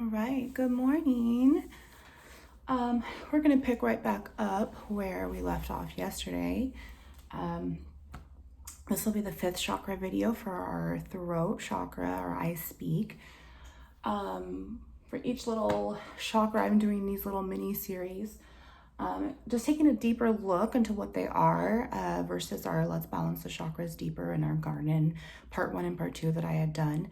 All right, good morning. We're going to pick right back up where we left off yesterday. This will be the 5th chakra video for our throat chakra, or I speak. For each little chakra, I'm doing these little mini series. Just taking a deeper look into what they are versus our Let's Balance the Chakras Deeper in our garden, part 1 and part 2 that I had done.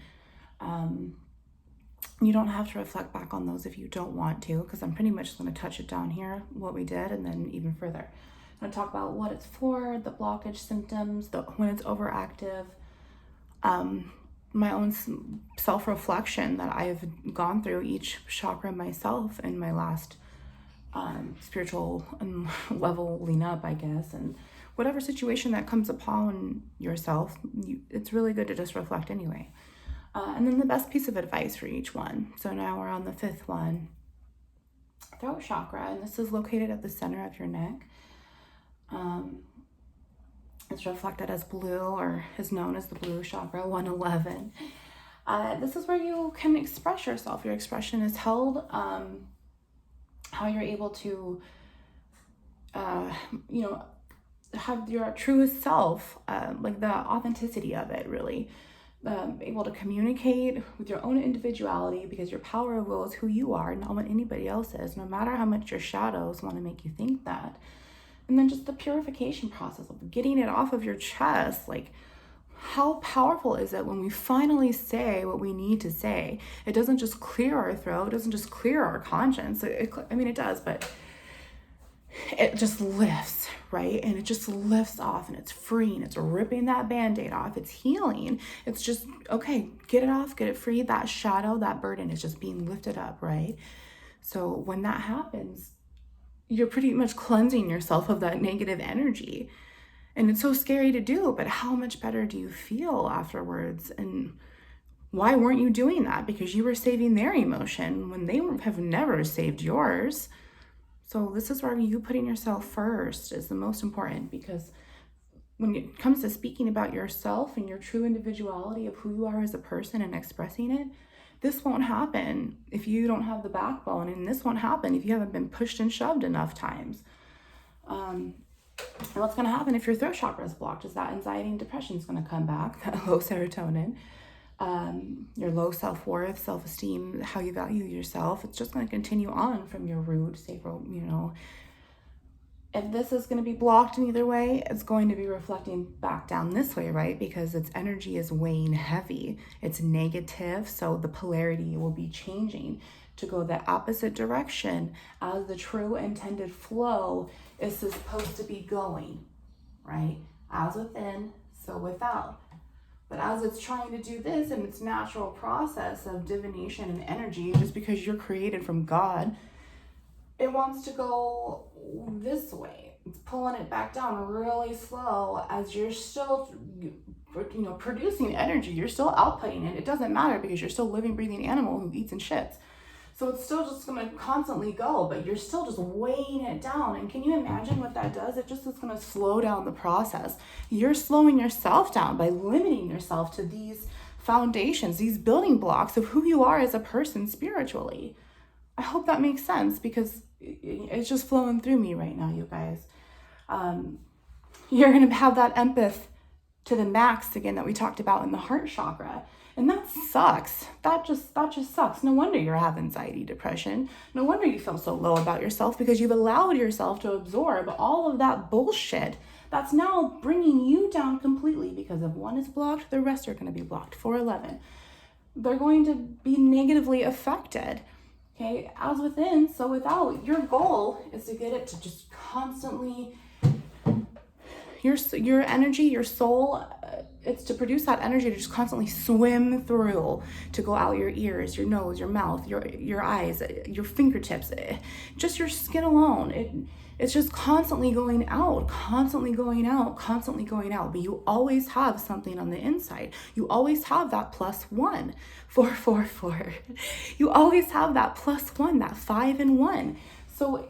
You don't have to reflect back on those if you don't want to, because I'm pretty much just going to touch it down here, what we did, and then even further. I'm going to talk about what it's for, the blockage symptoms, when it's overactive, my own self-reflection that I've gone through each chakra myself in my last spiritual leveling up, I guess, and whatever situation that comes upon yourself, it's really good to just reflect anyway. And then the best piece of advice for each one. So now we're on the 5th one, throat chakra, and this is located at the center of your neck. It's reflected as blue, or is known as the blue chakra, 111. This is where you can express yourself. Your expression is held, how you're able to, have your truest self, like the authenticity of it, really. Able to communicate with your own individuality, because your power of will is who you are, not what anybody else is, no matter how much your shadows want to make you think that. And then just the purification process of getting it off of your chest. Like, how powerful is it when we finally say what we need to say? It doesn't just clear our throat, it doesn't just clear our conscience. It does, but it just lifts, right? And it just lifts off, and it's freeing. It's ripping that Band-Aid off. It's healing. It's just, okay, get it off, get it free. That shadow, that burden is just being lifted up, right? So when that happens, you're pretty much cleansing yourself of that negative energy. And it's so scary to do, but how much better do you feel afterwards? And why weren't you doing that? Because you were saving their emotion when they have never saved yours. So this is where you putting yourself first is the most important, because when it comes to speaking about yourself and your true individuality of who you are as a person and expressing it, this won't happen if you don't have the backbone, and this won't happen if you haven't been pushed and shoved enough times. And what's going to happen if your throat chakra is blocked is that anxiety and depression is going to come back, that low serotonin. Your low self-worth, self-esteem, how you value yourself, it's just going to continue on from your root, sacral, If this is going to be blocked in either way, it's going to be reflecting back down this way, right? Because its energy is weighing heavy. It's negative, so the polarity will be changing to go the opposite direction as the true intended flow is supposed to be going, right? As within, so without. But as it's trying to do this in its natural process of divination and energy, just because you're created from God, it wants to go this way. It's pulling it back down really slow as you're still, producing energy. You're still outputting it. It doesn't matter, because you're still a living, breathing animal who eats and shits. So it's still just going to constantly go, but you're still just weighing it down. And can you imagine what that does? It just is going to slow down the process. You're slowing yourself down by limiting yourself to these foundations, these building blocks of who you are as a person spiritually. I hope that makes sense, because it's just flowing through me right now, you guys. You're going to have that empath to the max again that we talked about in the heart chakra. And that sucks. That just sucks. No wonder you have anxiety, depression. No wonder you feel so low about yourself, because you've allowed yourself to absorb all of that bullshit that's now bringing you down completely, because if one is blocked, the rest are going to be blocked. 411. They're going to be negatively affected. Okay, as within, so without. Your goal is to get it to just constantly, your energy, your soul, it's to produce that energy to just constantly swim through, to go out your ears, your nose, your mouth, your eyes, your fingertips, just your skin alone. It's just constantly going out, constantly going out, constantly going out. But you always have something on the inside. You always have that +1, 444. You always have that +1, that 5 and 1. So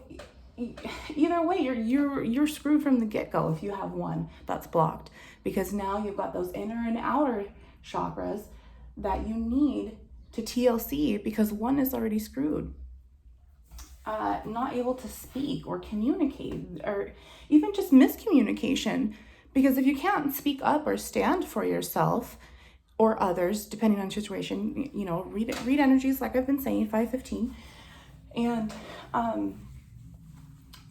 either way, you're screwed from the get-go if you have one that's blocked, because now you've got those inner and outer chakras that you need to TLC because one is already screwed. Not able to speak or communicate, or even just miscommunication. Because if you can't speak up or stand for yourself or others, depending on the situation, you know, read energies like I've been saying, 515. And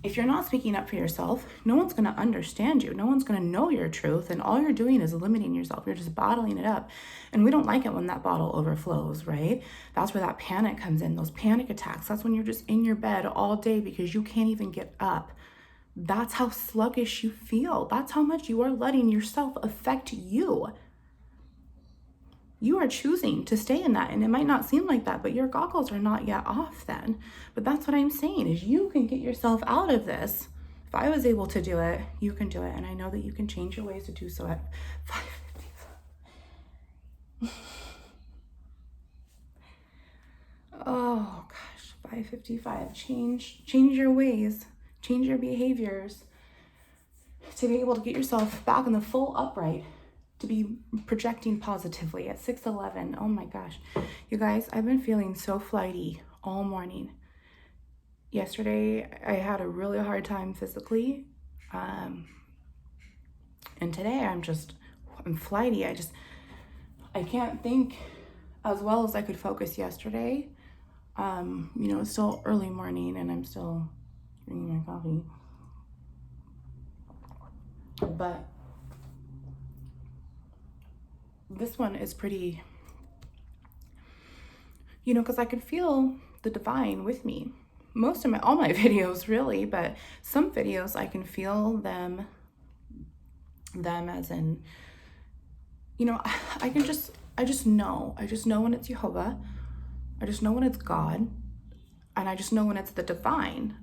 if you're not speaking up for yourself, no one's going to understand you. No one's going to know your truth. And all you're doing is limiting yourself. You're just bottling it up. And we don't like it when that bottle overflows, right? That's where that panic comes in, those panic attacks. That's when you're just in your bed all day because you can't even get up. That's how sluggish you feel. That's how much you are letting yourself affect you. You are choosing to stay in that, and it might not seem like that, but your goggles are not yet off then. But that's what I'm saying, is you can get yourself out of this. If I was able to do it, you can do it. And I know that you can change your ways to do so at 5:55. Oh gosh, 5:55. Change your ways, change your behaviors to be able to get yourself back in the full upright, to be projecting positively at 6:11. Oh my gosh. You guys, I've been feeling so flighty all morning. Yesterday, I had a really hard time physically. And today I'm flighty. I can't think as well as I could focus yesterday. You know, it's still early morning and I'm still drinking my coffee. But this one is pretty, you know, because I could feel the divine with me. All my videos really, but some videos I can feel them as in, you know, I just know when it's Jehovah. I just know when it's God. And I just know when it's the divine,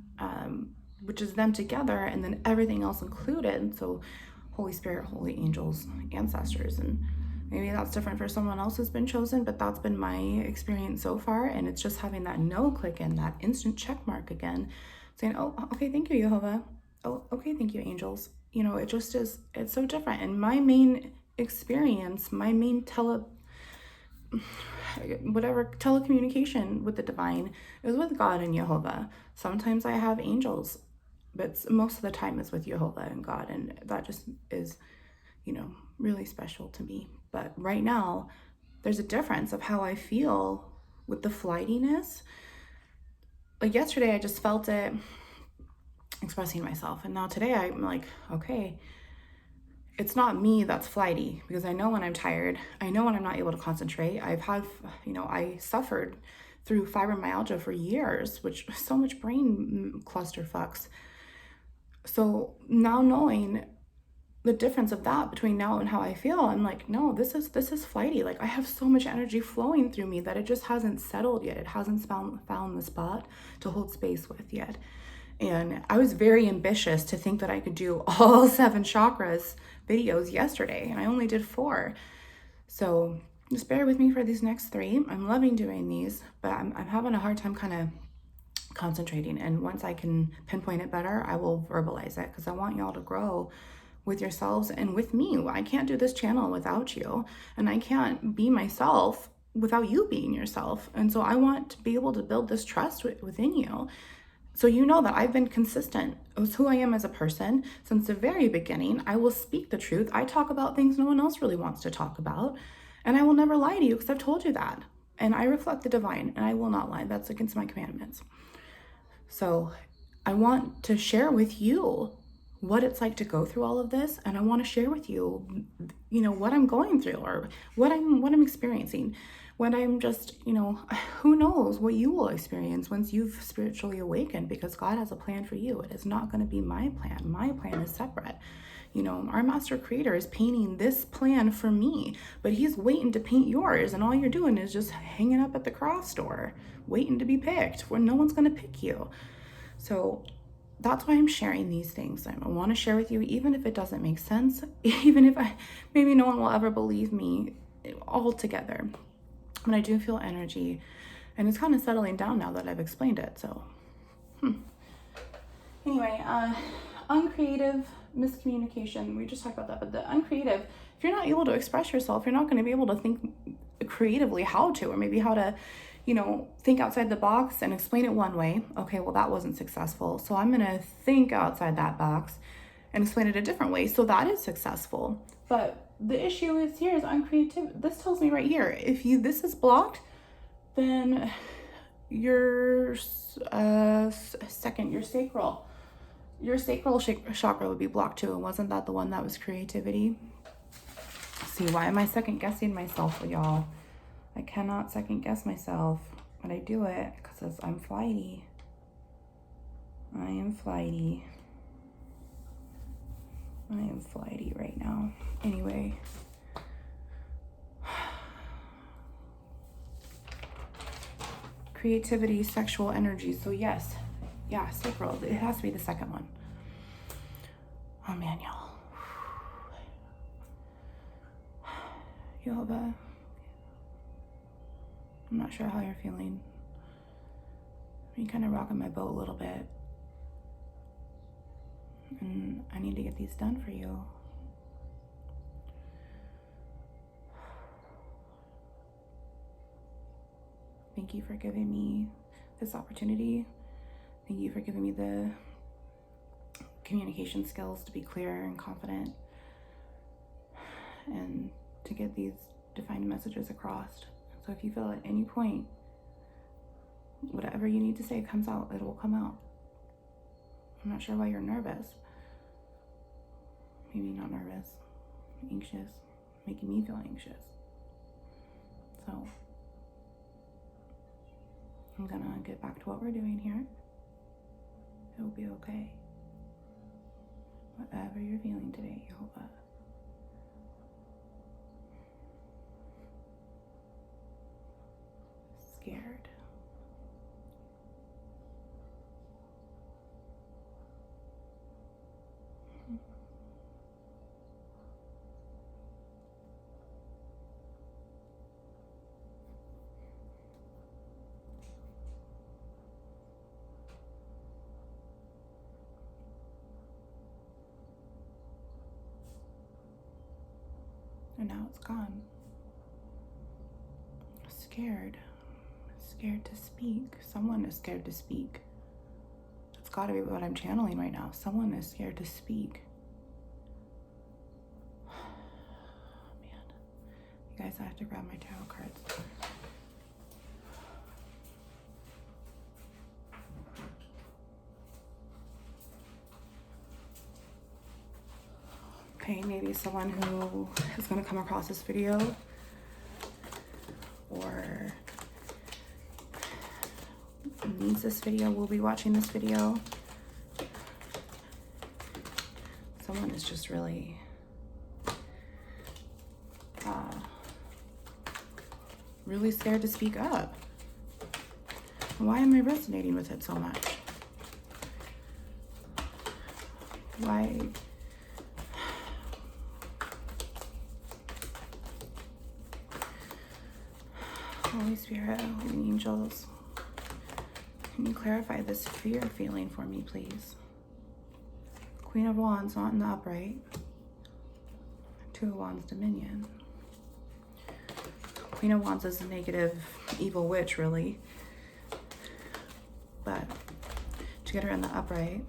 which is them together and then everything else included. So Holy Spirit, holy angels, ancestors, and maybe that's different for someone else who's been chosen, but that's been my experience so far. And it's just having that no click in, that instant check mark again, saying, oh, okay, thank you, Jehovah. Oh, okay, thank you, angels. You know, it just is, it's so different. And my main experience, my main telecommunication with the divine is with God and Jehovah. Sometimes I have angels, but most of the time it's with Jehovah and God. And that just is, you know, really special to me. But right now, there's a difference of how I feel with the flightiness. Like yesterday, I just felt it expressing myself. And now today, I'm like, okay, it's not me that's flighty, because I know when I'm tired. I know when I'm not able to concentrate. I suffered through fibromyalgia for years, which so much brain clusterfucks. So now knowing the difference of that between now and how I feel, I'm like, no, this is flighty. Like I have so much energy flowing through me that it just hasn't settled yet. It hasn't found the spot to hold space with yet. And I was very ambitious to think that I could do all 7 chakras videos yesterday, and I only did 4. So just bear with me for these next 3. I'm loving doing these, but I'm having a hard time kind of concentrating. And once I can pinpoint it better, I will verbalize it, because I want y'all to grow with yourselves and with me. I can't do this channel without you, and I can't be myself without you being yourself. And so I want to be able to build this trust within you. So you know that I've been consistent with who I am as a person since the very beginning. I will speak the truth. I talk about things no one else really wants to talk about. And I will never lie to you, because I've told you that. And I reflect the divine, and I will not lie. That's against my commandments. So I want to share with you what it's like to go through all of this. And I want to share with you, you know, what I'm going through, or what I'm experiencing. When I'm just, you know, who knows what you will experience once you've spiritually awakened, because God has a plan for you. It is not going to be my plan. My plan is separate. You know, our master creator is painting this plan for me, but he's waiting to paint yours. And all you're doing is just hanging up at the craft store, waiting to be picked, where no one's going to pick you. So that's why I'm sharing these things. I want to share with you, even if it doesn't make sense, even if maybe no one will ever believe me altogether. But I do feel energy, and it's kind of settling down now that I've explained it. So, anyway, uncreative miscommunication. We just talked about that. But the uncreative, if you're not able to express yourself, you're not going to be able to think creatively how to, or maybe how to, you know, think outside the box and explain it one way. Okay, well, that wasn't successful. So I'm going to think outside that box and explain it a different way. So that is successful. But the issue is here is uncreative. This tells me right here, if this is blocked, then your your sacral chakra would be blocked too. And wasn't that the one that was creativity? See, why am I second guessing myself, y'all? I cannot second guess myself, but I do it because I'm flighty. I am flighty. I am flighty right now. Anyway. Creativity, sexual energy. So yes, yeah, sacral. It has to be the second one. Oh man, y'all. Yoga. I'm not sure how you're feeling. I'm kind of rocking my boat a little bit. And I need to get these done for you. Thank you for giving me this opportunity. Thank you for giving me the communication skills to be clear and confident and to get these defined messages across. So if you feel at any point, whatever you need to say comes out, it will come out. I'm not sure why you're nervous. Maybe not nervous, anxious, making me feel anxious. So I'm gonna get back to what we're doing here. It'll be okay. Whatever you're feeling today, Yoga. Scared. And now it's gone. Scared. Scared to speak. Someone is scared to speak. It's gotta be what I'm channeling right now. Someone is scared to speak. Man. You guys, I have to grab my tarot cards. Okay, maybe someone who is going to come across this video or needs this video will be watching this video. Someone is just really really scared to speak up. Why am I resonating with it so much? Why? Holy Spirit, Holy Angels, can you clarify this fear feeling for me, please? Queen of Wands, not in the upright. Two of Wands, Dominion. Queen of Wands is a negative, evil witch, really. But to get her in the upright,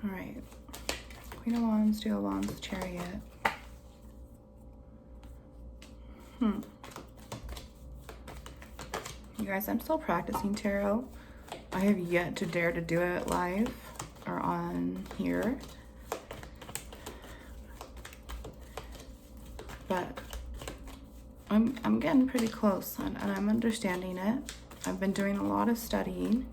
all right. Queen of Wands, Two of Wands, Chariot. You guys, I'm still practicing tarot. I have yet to dare to do it live or on here. But I'm getting pretty close and I'm understanding it. I've been doing a lot of studying.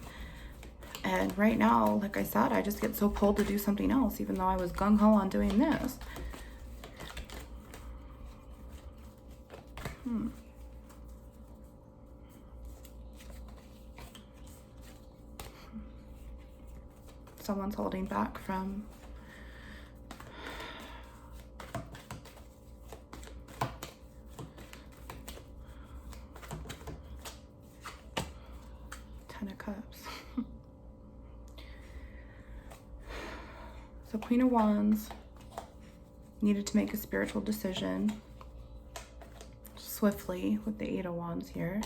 And right now, like I said, I just get so pulled to do something else, even though I was gung-ho on doing this. someone's holding back from. Ten of Cups. So Queen of Wands needed to make a spiritual decision swiftly with the Eight of Wands here.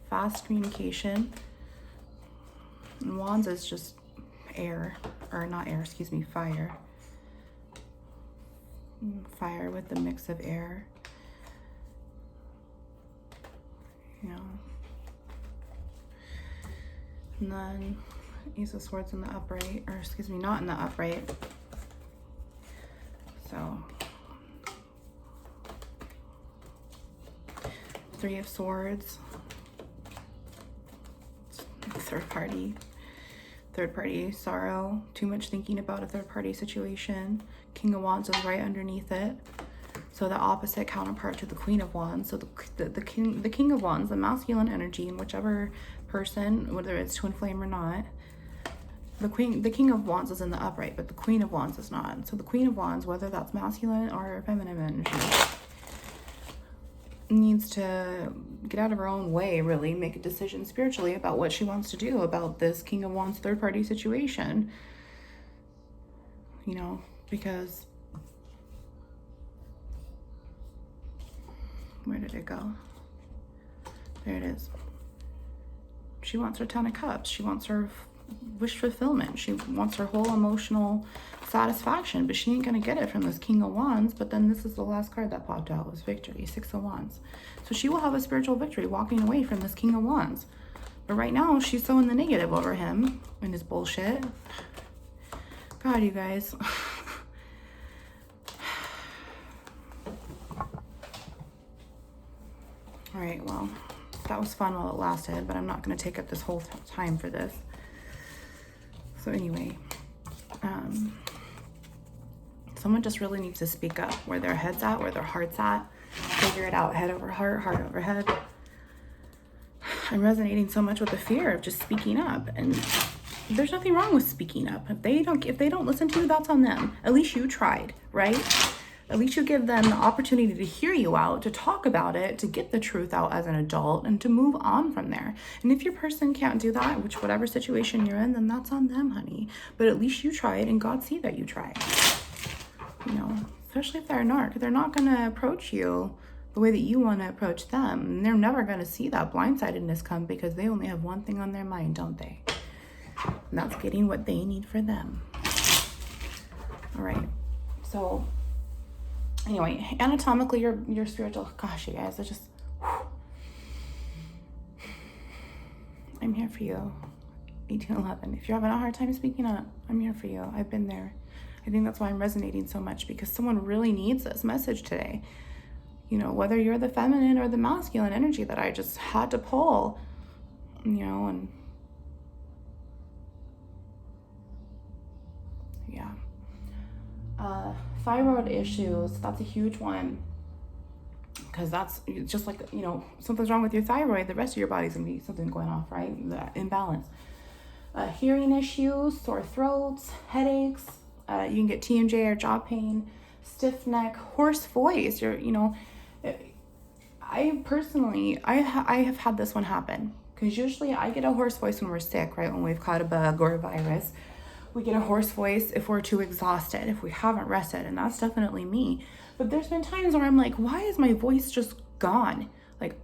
Fast communication. And Wands is just air, or not air, excuse me, fire. Fire with the mix of air. You know. And then Ace of Swords in the upright, or excuse me, not in the upright. So Three of Swords. Third party sorrow, too much thinking about a third party situation. King of Wands is right underneath it, so the opposite counterpart to the Queen of Wands. So the King of Wands, the masculine energy in whichever person, whether it's twin flame or not, the King of Wands is in the upright, but the Queen of Wands is not. So the Queen of Wands, whether that's masculine or feminine energy, needs to get out of her own way, really, make a decision spiritually about what she wants to do about this King of Wands third party situation. You know, because where did it go? There it is. She wants her Ten of Cups. She wants her wish fulfillment. She wants her whole emotional satisfaction, but she ain't gonna get it from this King of Wands. But then this is the last card that popped out, was victory, Six of Wands. So she will have a spiritual victory walking away from this King of Wands. But right now she's so in the negative over him and his bullshit. God, you guys. All right, well, that was fun while it lasted, but I'm not going to take up this whole time for this. So anyway, someone just really needs to speak up where their head's at, where their heart's at. Figure it out, head over heart, heart over head. I'm resonating so much with the fear of just speaking up, and there's nothing wrong with speaking up. If they don't listen to you, that's on them. At least you tried, right? At least you give them the opportunity to hear you out, to talk about it, to get the truth out as an adult, and to move on from there. And if your person can't do that, which whatever situation you're in, then that's on them, honey. But at least you tried, and God see that you tried. You know, especially if they're a narc. They're not going to approach you the way that you want to approach them. And they're never going to see that blindsidedness come, because they only have one thing on their mind, don't they? And that's getting what they need for them. All right. So anyway, anatomically, your spiritual, gosh, you guys, I'm here for you. 1811. If you're having a hard time speaking up, I'm here for you. I've been there. I think that's why I'm resonating so much, because someone really needs this message today. You know, whether you're the feminine or the masculine energy that I just had to pull, you know, and yeah. Thyroid issues, that's a huge one, because that's just like, you know, something's wrong with your thyroid, the rest of your body's gonna be something going off, right? The imbalance. Hearing issues, sore throats, headaches, you can get TMJ or jaw pain, stiff neck, hoarse voice. I personally have had this one happen, because usually I get a hoarse voice when we're sick, right? When we've caught a bug or a virus. We get a hoarse voice if we're too exhausted, if we haven't rested, and that's definitely me. But there's been times where I'm like, why is my voice just gone? Like,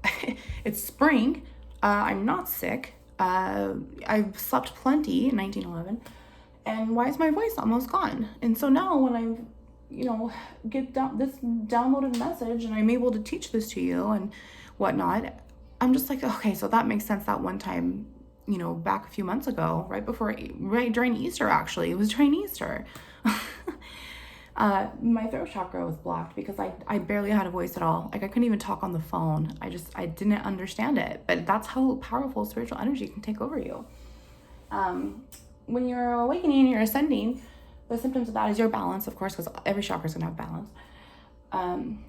it's spring, I'm not sick, I've slept plenty in 1911, and why is my voice almost gone? And so now when I, you know, get this downloaded message and I'm able to teach this to you and whatnot, I'm just like, okay, so that makes sense. That one time, you know, back a few months ago, right during Easter, actually, it was during Easter. My throat chakra was blocked because I barely had a voice at all. Like, I couldn't even talk on the phone. I didn't understand it, but that's how powerful spiritual energy can take over you. When you're awakening, you're ascending, the symptoms of that is your balance, of course, because every chakra is going to have balance.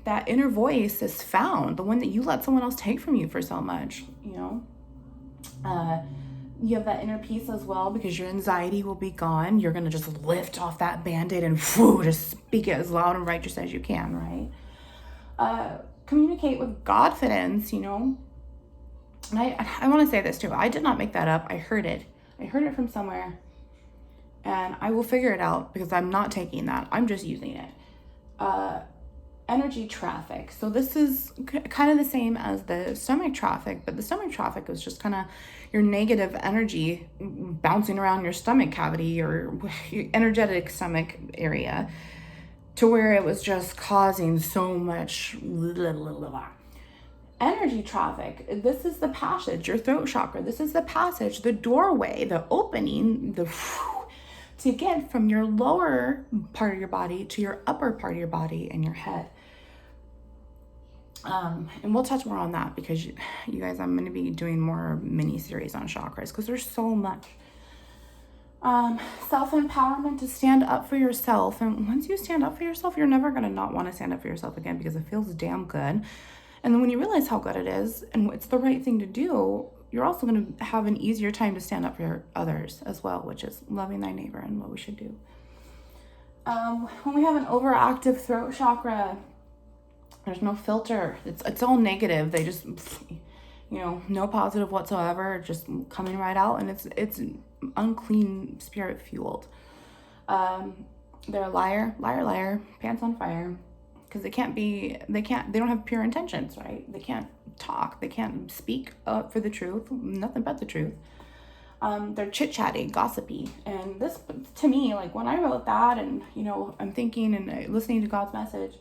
That inner voice is found, the one that you let someone else take from you for so much, you know. You have that inner peace as well because your anxiety will be gone. You're going to just lift off that Band-Aid and just speak it as loud and righteous as you can, right? Communicate with Godfidence, you know. And I want to say this too. I did not make that up. I heard it. I heard it from somewhere. And I will figure it out because I'm not taking that. I'm just using it. Energy traffic. So this is kind of the same as the stomach traffic, but the stomach traffic is just kind of your negative energy bouncing around your stomach cavity or energetic stomach area to where it was just causing so much energy traffic. This is the passage, your throat chakra. This is the passage, the doorway, the opening, to get from your lower part of your body to your upper part of your body and your head. And we'll touch more on that because you guys, I'm going to be doing more mini series on chakras because there's so much. Self-empowerment, to stand up for yourself. And once you stand up for yourself, you're never going to not want to stand up for yourself again because it feels damn good. And then when you realize how good it is and it's the right thing to do, you're also going to have an easier time to stand up for others as well, which is loving thy neighbor and what we should do. When we have an overactive throat chakra, there's no filter. It's all negative. They just, no positive whatsoever, just coming right out, and it's unclean spirit fueled. They're a liar, pants on fire, because they don't have pure intentions, right? They can't talk. They can't speak up for the truth, nothing but the truth. They're chit-chatty, gossipy. And this, to me, like when I wrote that and, I'm thinking and listening to God's message,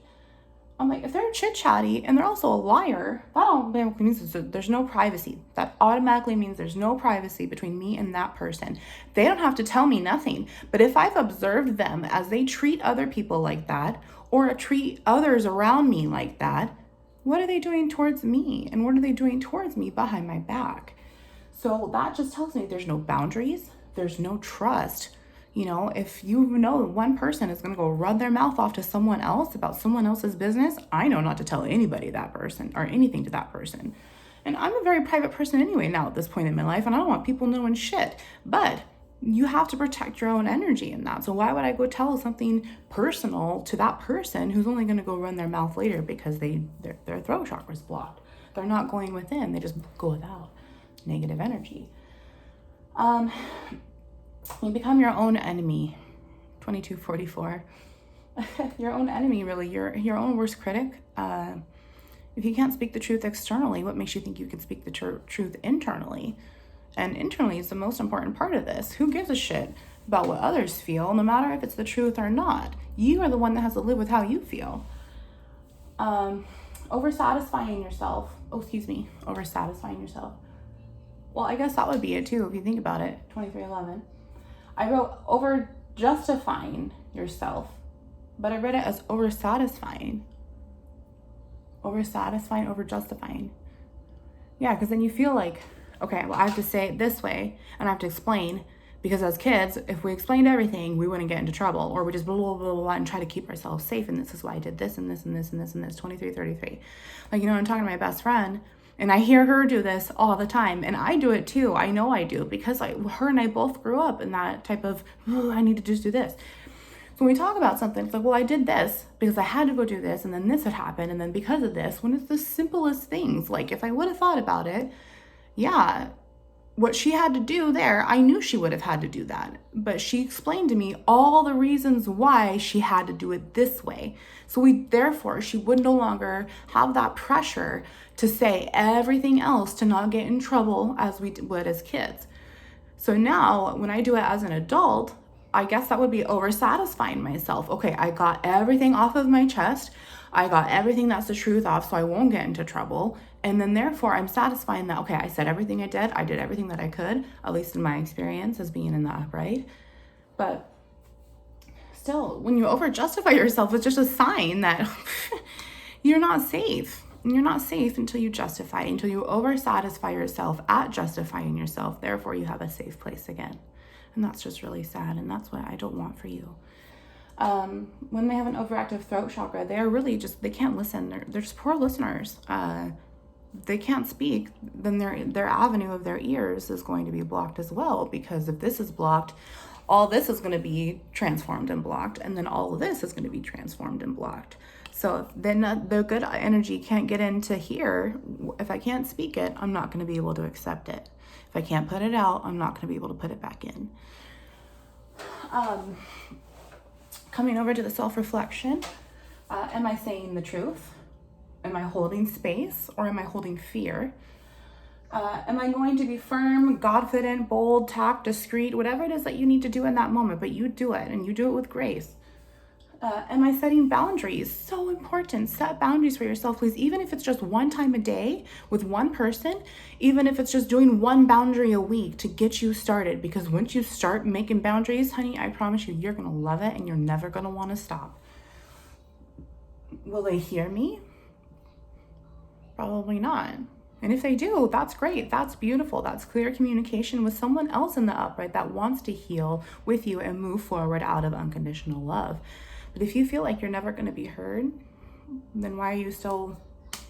I'm like, if they're chit-chatty and they're also a liar, that automatically means there's no privacy. That automatically means there's no privacy between me and that person. They don't have to tell me nothing. But if I've observed them as they treat other people like that or treat others around me like that, what are they doing towards me? And what are they doing towards me behind my back? So that just tells me there's no boundaries. There's no trust. If one person is going to go run their mouth off to someone else about someone else's business, I know not to tell anybody that person or anything to that person. And I'm a very private person anyway now at this point in my life, and I don't want people knowing shit. But you have to protect your own energy in that. So why would I go tell something personal to that person who's only going to go run their mouth later because their throat chakra's blocked? They're not going within. They just go without. Negative energy. You become your own enemy. 2244. Your own enemy, really. You're your own worst critic. If you can't speak the truth externally, what makes you think you can speak the truth internally? And internally is the most important part of this. Who gives a shit about what others feel, no matter if it's the truth or not? You are the one that has to live with how you feel. Oversatisfying yourself. Oversatisfying yourself. Well, I guess that would be it too, if you think about it. 2311. I wrote over justifying yourself, but I read it as over satisfying. Over satisfying, over justifying. Yeah, because then you feel like, okay, well, I have to say it this way, and I have to explain, because as kids, if we explained everything, we wouldn't get into trouble, or we just blah, blah, blah, blah, and try to keep ourselves safe, and this is why I did this, and this, and this, and this, and this, 2333. Like, I'm talking to my best friend, and I hear her do this all the time. And I do it too. I know I do because her and I both grew up in that type of, I need to just do this. So when we talk about something, it's like, well, I did this because I had to go do this. And then this had happened. And then because of this, when it's the simplest things, like if I would have thought about it, yeah, what she had to do there, I knew she would have had to do that. But she explained to me all the reasons why she had to do it this way. So therefore, she would no longer have that pressure to say everything else to not get in trouble as we would as kids. So now when I do it as an adult, I guess that would be over satisfying myself. Okay, I got everything off of my chest. I got everything that's the truth off so I won't get into trouble. And then therefore I'm satisfying that, okay, I said everything I did. I did everything that I could, at least in my experience as being in the upright. But still, when you over justify yourself, it's just a sign that you're not safe. And you're not safe until you justify, until you over satisfy yourself at justifying yourself. Therefore, you have a safe place again. And that's just really sad. And that's what I don't want for you. When they have an overactive throat chakra, they're really just, they can't listen. They're just poor listeners. they can't speak, then their avenue of their ears is going to be blocked as well, because if this is blocked, all this is going to be transformed and blocked, and then all of this is going to be transformed and blocked. So then the good energy can't get into here. If I can't speak it, I'm not going to be able to accept it. If I can't put it out, I'm not going to be able to put it back in. Coming over to the self-reflection, am I saying the truth? Am I holding space, or am I holding fear? Am I going to be firm, confident, bold, tact, discreet, whatever it is that you need to do in that moment, but you do it, and you do it with grace. Am I setting boundaries? So important. Set boundaries for yourself, please. Even if it's just one time a day with one person, even if it's just doing one boundary a week to get you started. Because once you start making boundaries, honey, I promise you, you're going to love it and you're never going to want to stop. Will they hear me? Probably not. And if they do, that's great. That's beautiful. That's clear communication with someone else in the upright that wants to heal with you and move forward out of unconditional love. But if you feel like you're never going to be heard, then why are you still,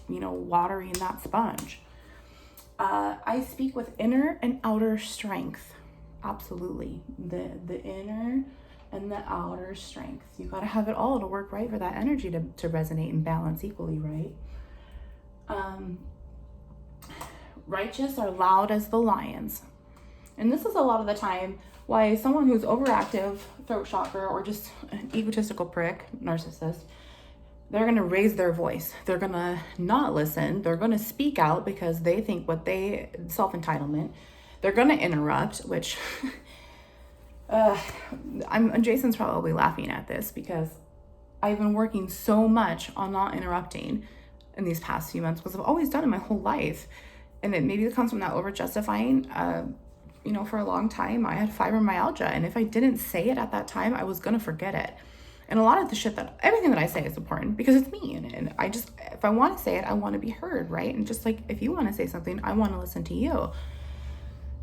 watering that sponge? I speak with inner and outer strength. Absolutely. The inner and the outer strength. You got to have it all to work right for that energy to resonate and balance equally, right? Righteous are loud as the lions. And this is a lot of the time why someone who's overactive, throat chakra, or just an egotistical prick, narcissist, they're going to raise their voice. They're going to not listen. They're going to speak out because they think self-entitlement. They're going to interrupt, which Jason's probably laughing at this because I've been working so much on not interrupting in these past few months, because I've always done it my whole life. And it comes from that over-justifying. For a long time, I had fibromyalgia, and if I didn't say it at that time, I was going to forget it. And a lot of the everything that I say is important because it's me. And I just, if I want to say it, I want to be heard, right? And just like, if you want to say something, I want to listen to you.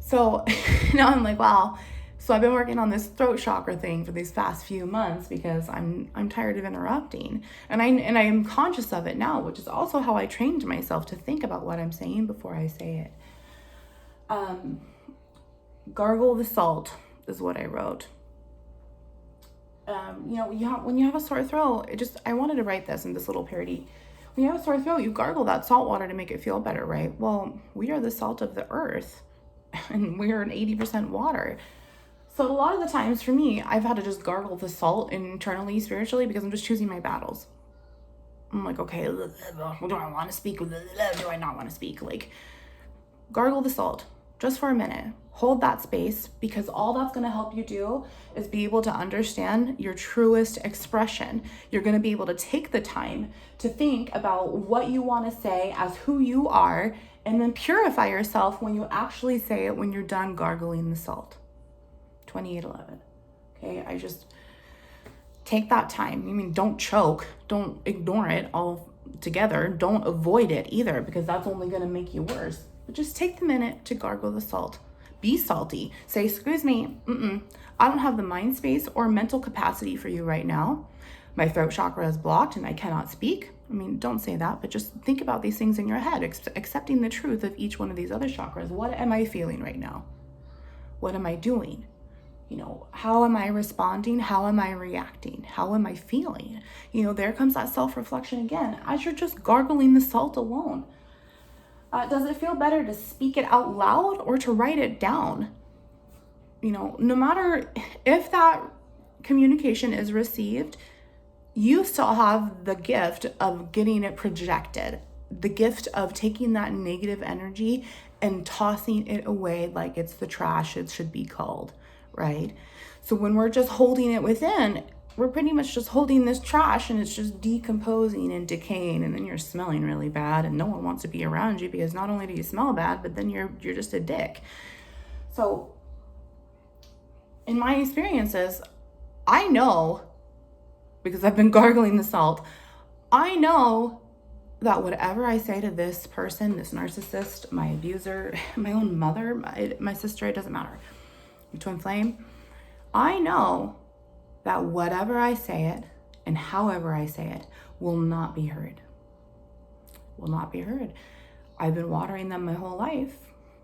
So now I'm like, wow. So I've been working on this throat chakra thing for these past few months because I'm tired of interrupting. And I am conscious of it now, which is also how I trained myself to think about what I'm saying before I say it. Gargle the salt is what I wrote. When you have a sore throat, I wanted to write this in this little parody. When you have a sore throat, you gargle that salt water to make it feel better, right? Well, we are the salt of the earth, and we are an 80% water. So a lot of the times for me, I've had to just gargle the salt internally, spiritually, because I'm just choosing my battles. I'm like, okay, do I want to speak? Do I not want to speak? Like, gargle the salt just for a minute. Hold that space, because all that's going to help you do is be able to understand your truest expression. You're going to be able to take the time to think about what you want to say as who you are, and then purify yourself when you actually say it when you're done gargling the salt. 2811. Okay, I just take that time. Don't choke, don't ignore it altogether, don't avoid it either, because that's only going to make you worse. But just take the minute to gargle the salt. Be salty. Say, excuse me, I don't have the mind space or mental capacity for you right now. My throat chakra is blocked and I cannot speak. Don't say that, but just think about these things in your head, accepting the truth of each one of these other chakras. What am I feeling right now? What am I doing? How am I responding? How am I reacting? How am I feeling? There comes that self-reflection again as you're just gargling the salt alone. Does it feel better to speak it out loud or to write it down? No matter if that communication is received, you still have the gift of getting it projected, the gift of taking that negative energy and tossing it away like it's the trash it should be called, right? So when we're just holding it within, we're pretty much just holding this trash and it's just decomposing and decaying, and then you're smelling really bad and no one wants to be around you because not only do you smell bad, but then you're just a dick. So in my experiences, I know, because I've been gargling the salt, I know that whatever I say to this person, this narcissist, my abuser, my own mother, my sister, it doesn't matter, my twin flame, I know that whatever I say it and however I say it will not be heard. Will not be heard. I've been watering them my whole life,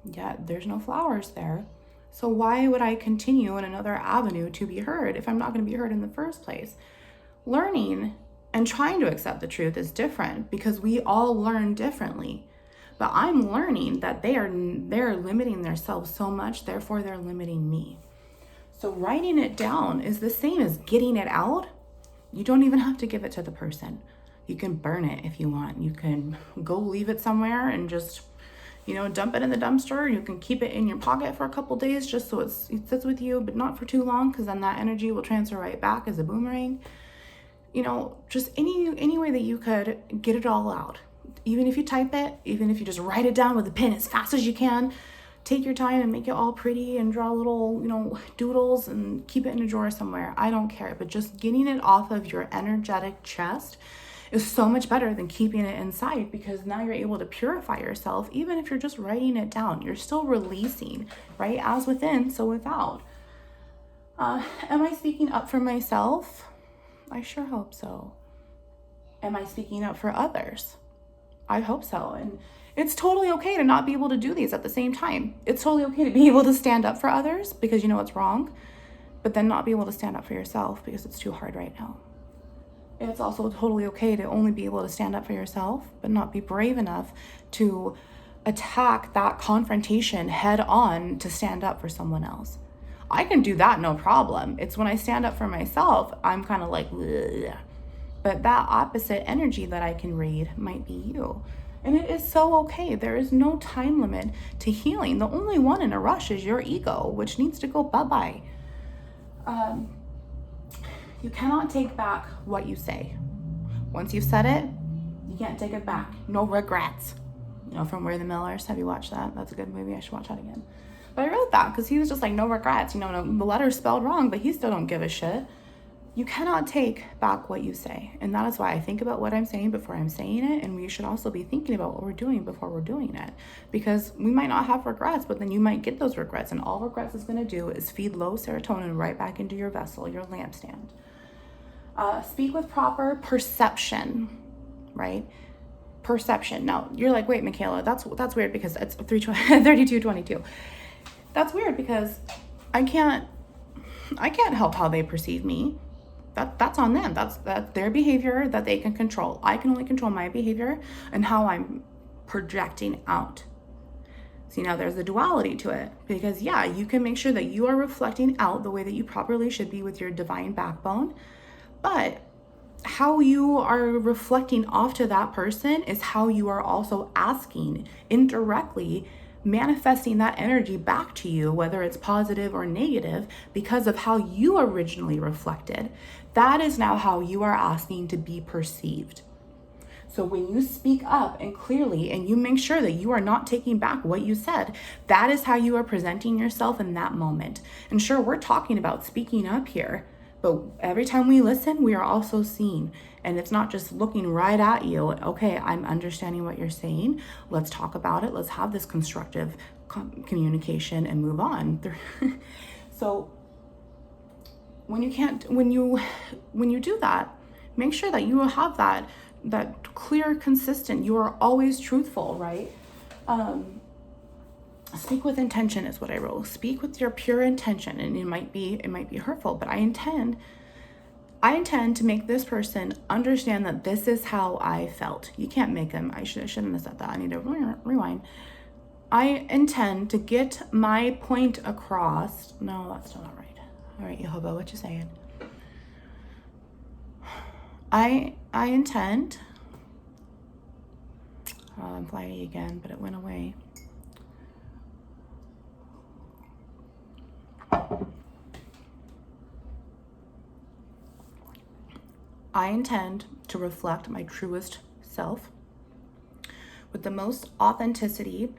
yet there's no flowers there. So why would I continue in another avenue to be heard if I'm not going to be heard in the first place? Learning and trying to accept the truth is different because we all learn differently. But I'm learning that they're limiting themselves so much, therefore they're limiting me. So writing it down is the same as getting it out. You don't even have to give it to the person. You can burn it if you want. You can go leave it somewhere and just, dump it in the dumpster. You can keep it in your pocket for a couple days just so it sits with you, but not for too long, because then that energy will transfer right back as a boomerang. Just any way that you could get it all out. Even if you type it, even if you just write it down with a pen as fast as you can, take your time and make it all pretty and draw little, doodles and keep it in a drawer somewhere. I don't care, but just getting it off of your energetic chest is so much better than keeping it inside, because now you're able to purify yourself. Even if you're just writing it down, you're still releasing, right? As within, so without. Am I speaking up for myself? I sure hope so. Am I speaking up for others? I hope so. And it's totally okay to not be able to do these at the same time. It's totally okay to be able to stand up for others because you know it's wrong, but then not be able to stand up for yourself because it's too hard right now. It's also totally okay to only be able to stand up for yourself, but not be brave enough to attack that confrontation head on to stand up for someone else. I can do that, no problem. It's when I stand up for myself, I'm kind of like, bleh. But that opposite energy that I can read might be you. And it is so okay. There is no time limit to healing. The only one in a rush is your ego, which needs to go bye-bye. You cannot take back what you say. Once you've said it, you can't take it back. No regrets. From We're the Millers. Have you watched that? That's a good movie. I should watch that again. But I wrote that because he was just like, no regrets. The letter's spelled wrong, but he still don't give a shit. You cannot take back what you say. And that is why I think about what I'm saying before I'm saying it. And we should also be thinking about what we're doing before we're doing it. Because we might not have regrets, but then you might get those regrets. And all regrets is going to do is feed low serotonin right back into your vessel, your lampstand. Speak with proper perception, right? Perception. Now, you're like, wait, Michaela, that's weird because it's 32:22. That's weird because I can't help how they perceive me. That's on them. That's their behavior that they can control. I can only control my behavior and how I'm projecting out. See, now there's a duality to it because you can make sure that you are reflecting out the way that you properly should be with your divine backbone, but how you are reflecting off to that person is how you are also asking indirectly, manifesting that energy back to you, whether it's positive or negative, because of how you originally reflected. That is now how you are asking to be perceived. So when you speak up and clearly, and you make sure that you are not taking back what you said, that is how you are presenting yourself in that moment. And sure, we're talking about speaking up here, but every time we listen, we are also seen. And it's not just looking right at you. Okay, I'm understanding what you're saying. Let's talk about it. Let's have this constructive communication and move on. So when you do that, make sure that you have that clear, consistent, you are always truthful, right? Speak with intention is what I wrote. Speak with your pure intention, and it might be hurtful, but I intend to make this person understand that this is how I felt. You can't make them. I shouldn't have said that. I need to rewind. I intend to get my point across. No, that's still not right. All right, Yehovah, what you saying? I intend. Oh, I'm flying again, but it went away. I intend to reflect my truest self with the most authenticity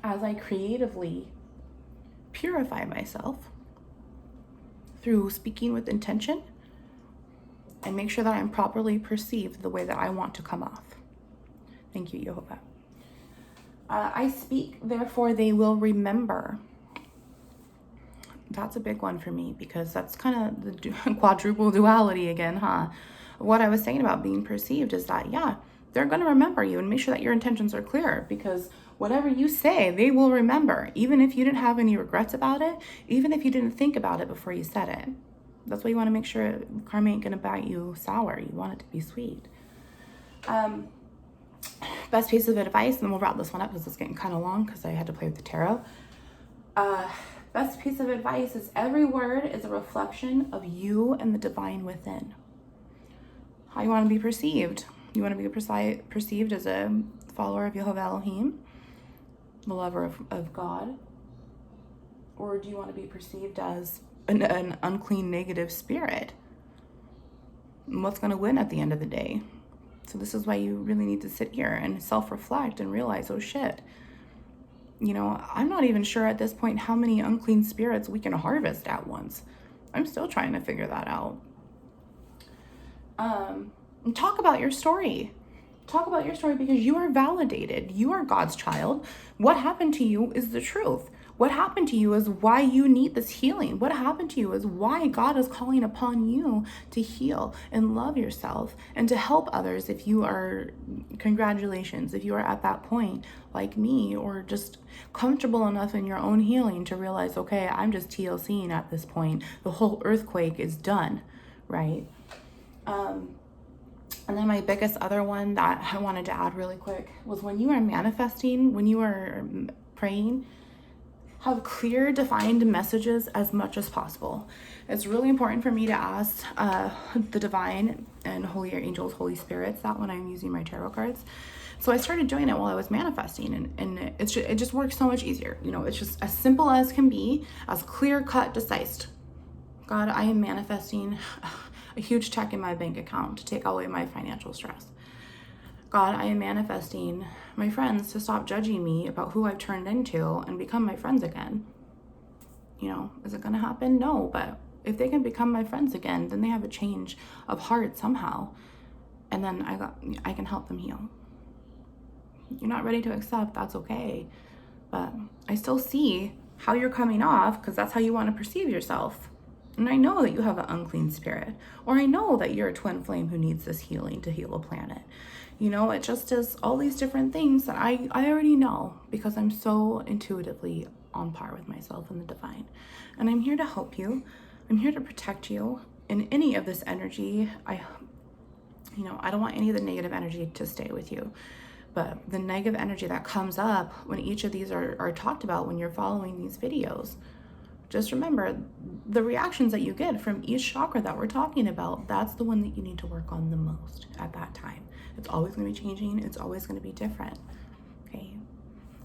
as I creatively purify myself through speaking with intention and make sure that I'm properly perceived the way that I want to come off. Thank you, Yehovah. I speak, therefore they will remember. That's a big one for me because that's kind of the quadruple duality again, huh? What I was saying about being perceived is that, they're going to remember you, and make sure that your intentions are clear, because whatever you say, they will remember, even if you didn't have any regrets about it, even if you didn't think about it before you said it. That's why you want to make sure karma ain't going to bite you sour. You want it to be sweet. Best piece of advice, and then we'll wrap this one up because it's getting kind of long because I had to play with the tarot. Best piece of advice is every word is a reflection of you and the divine within. How you want to be perceived. You want to be perceived as a follower of Yehovah Elohim, the lover of God? Or do you want to be perceived as an unclean, negative spirit? And what's going to win at the end of the day? So this is why you really need to sit here and self-reflect and realize, oh shit, I'm not even sure at this point how many unclean spirits we can harvest at once. I'm still trying to figure that out. And talk about your story. Talk about your story, because you are validated. You are God's child. What happened to you is the truth. What happened to you is why you need this healing. What happened to you is why God is calling upon you to heal and love yourself and to help others. If you are, congratulations, if you are at that point like me, or just comfortable enough in your own healing to realize, okay, I'm just TLCing at this point. The whole earthquake is done, right? And then my biggest other one that I wanted to add really quick was, when you are manifesting, when you are praying, have clear, defined messages as much as possible. It's really important for me to ask the divine and holy angels, Holy Spirits, that when I'm using my tarot cards. So I started doing it while I was manifesting, and it just works so much easier. It's just as simple as can be, as clear cut, decisive. God, I am manifesting a huge check in my bank account to take away my financial stress. God, I am manifesting my friends to stop judging me about who I've turned into and become my friends again. Is it going to happen? No, but if they can become my friends again, then they have a change of heart somehow. And then I can help them heal. You're not ready to accept, that's okay. But I still see how you're coming off, because that's how you want to perceive yourself. And I know that you have an unclean spirit, or I know that you're a twin flame who needs this healing to heal a planet. It just is all these different things that I already know, because I'm so intuitively on par with myself and the divine. And I'm here to help you. I'm here to protect you in any of this energy. I don't want any of the negative energy to stay with you. But the negative energy that comes up when each of these are talked about, when you're following these videos, just remember the reactions that you get from each chakra that we're talking about, that's the one that you need to work on the most at that time. It's always going to be changing. It's always going to be different. Okay.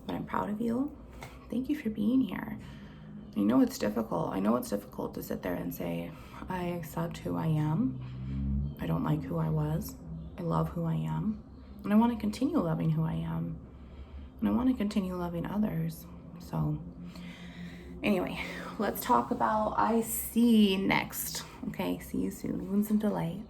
But I'm proud of you. Thank you for being here. I know it's difficult. I know it's difficult to sit there and say, I accept who I am. I don't like who I was. I love who I am. And I want to continue loving who I am. And I want to continue loving others. So anyway, let's talk about I see next. Okay, see you soon. Wounds into light.